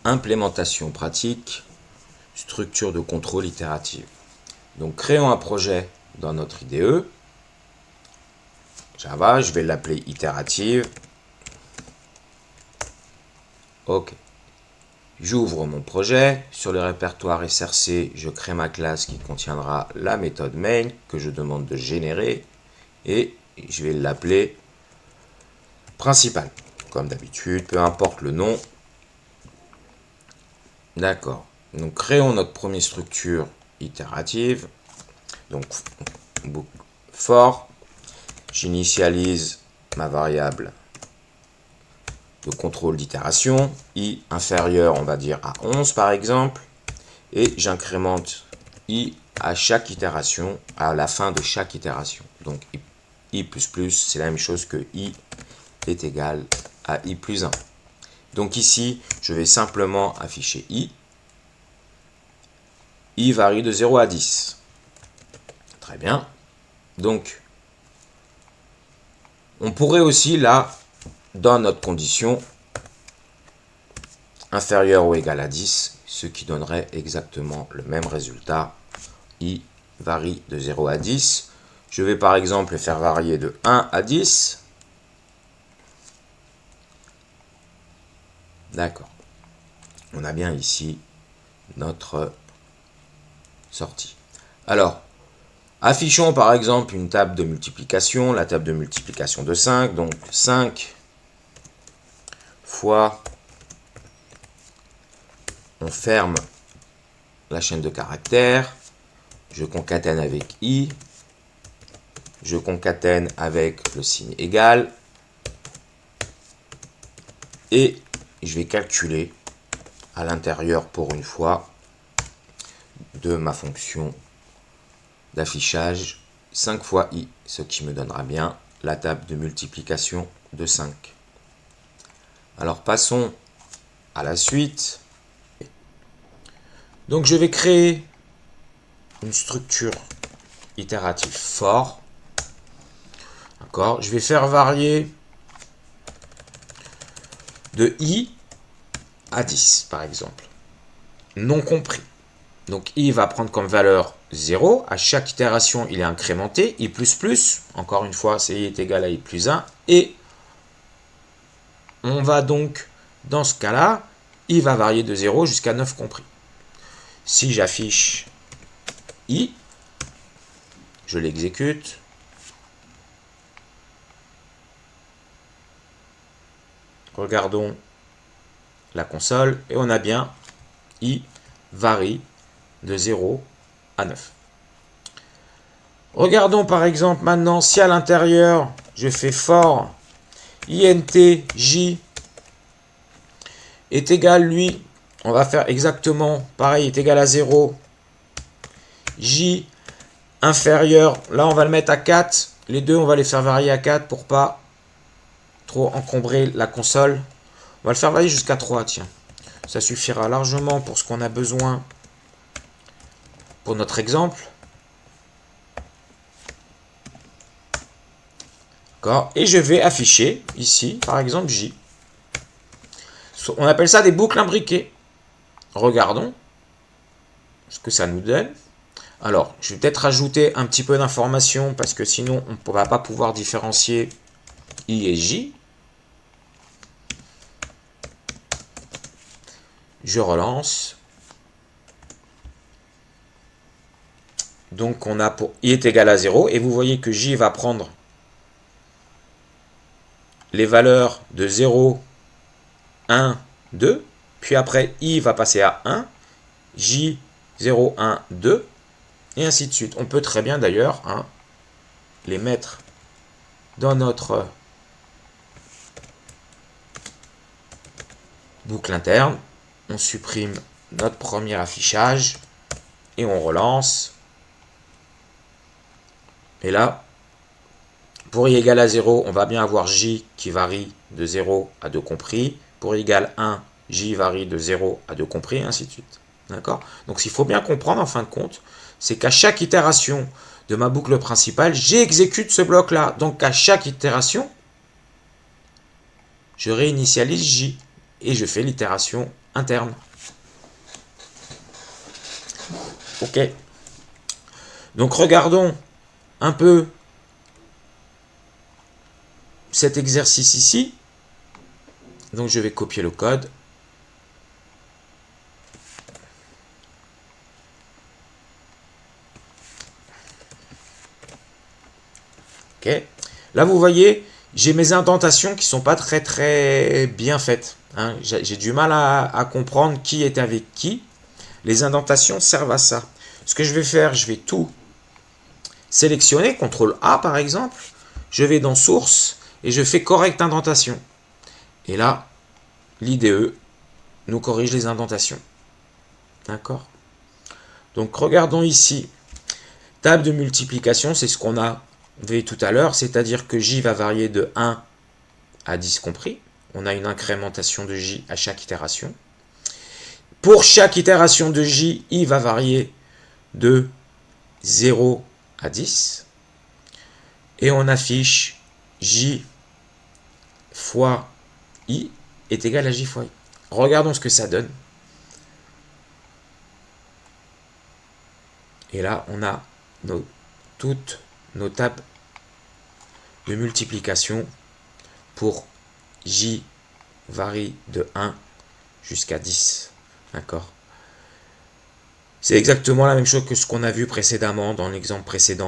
Implémentation pratique, structure de contrôle itérative. Donc créons un projet dans notre IDE. Java, je vais l'appeler itérative. OK. J'ouvre mon projet. Sur le répertoire SRC, je crée ma classe qui contiendra la méthode main que je demande de générer. Et je vais l'appeler principal. Comme d'habitude, peu importe le nom. D'accord. Donc créons notre première structure itérative. Donc for, j'initialise ma variable de contrôle d'itération, i inférieur on va dire à 11 par exemple, et j'incrémente i à chaque itération, à la fin de chaque itération. Donc i++, c'est la même chose que i est égal à i plus 1. Donc ici, je vais simplement afficher i. I varie de 0 à 10. Très bien. Donc, on pourrait aussi, là, dans notre condition, inférieur ou égal à 10, ce qui donnerait exactement le même résultat. I varie de 0 à 10. Je vais par exemple le faire varier de 1 à 10. D'accord. On a bien ici notre sortie. Alors, affichons par exemple une table de multiplication, la table de multiplication de 5. Donc 5 fois, on ferme la chaîne de caractères, je concatène avec i, je concatène avec le signe égal, et je vais calculer à l'intérieur pour une fois de ma fonction d'affichage 5 fois i, ce qui me donnera bien la table de multiplication de 5. Alors passons à la suite. Donc je vais créer une structure itérative for. D'accord. Je vais faire varier de i à 10 par exemple. Non compris. Donc i va prendre comme valeur 0. À chaque itération, il est incrémenté. i++, encore une fois, c'est i est égal à i plus 1. Et on va donc, dans ce cas-là, i va varier de 0 jusqu'à 9 compris. Si j'affiche i, je l'exécute. Regardons la console et on a bien i varie de 0 à 9. Regardons par exemple maintenant si à l'intérieur je fais for int j est égal, lui, on va faire exactement pareil, est égal à 0, j inférieur, là on va le mettre à 4, les deux on va les faire varier à 4 pour pas trop encombrer la console. On va le faire varier jusqu'à 3, tiens. Ça suffira largement pour ce qu'on a besoin pour notre exemple. D'accord. Et je vais afficher ici, par exemple, J. On appelle ça des boucles imbriquées. Regardons ce que ça nous donne. Alors, je vais peut-être rajouter un petit peu d'informations parce que sinon, on ne va pas pouvoir différencier I et J. Je relance. Donc, on a pour I est égal à 0. Et vous voyez que J va prendre les valeurs de 0, 1, 2. Puis après, I va passer à 1. J, 0, 1, 2. Et ainsi de suite. On peut très bien d'ailleurs les mettre dans notre boucle interne. On supprime notre premier affichage et on relance. Et là, pour i égale à 0, on va bien avoir j qui varie de 0 à 2 compris. Pour i égale 1, j varie de 0 à 2 compris, et ainsi de suite. D'accord? Donc, ce qu'il faut bien comprendre en fin de compte, c'est qu'à chaque itération de ma boucle principale, j'exécute ce bloc-là. Donc, à chaque itération, je réinitialise j. et je fais l'itération interne. Ok. Donc regardons un peu cet exercice ici. Donc je vais copier le code. Ok. Là vous voyez, j'ai mes indentations qui sont pas très bien faites. Hein. J'ai du mal à comprendre qui est avec qui. Les indentations servent à ça. Ce que je vais faire, je vais tout sélectionner, CTRL A par exemple. Je vais dans Source et je fais Correct indentation. Et là, l'IDE nous corrige les indentations. D'accord? Donc regardons ici. Table de multiplication, c'est ce qu'on a vu tout à l'heure, c'est-à-dire que J va varier de 1 à 10 compris. On a une incrémentation de J à chaque itération. Pour chaque itération de J, I va varier de 0 à 10. Et on affiche J fois I est égal à J fois I. Regardons ce que ça donne. Et là, on a toutes nos tables de multiplication pour J varie de 1 jusqu'à 10. D'accord? C'est exactement la même chose que ce qu'on a vu précédemment dans l'exemple précédent.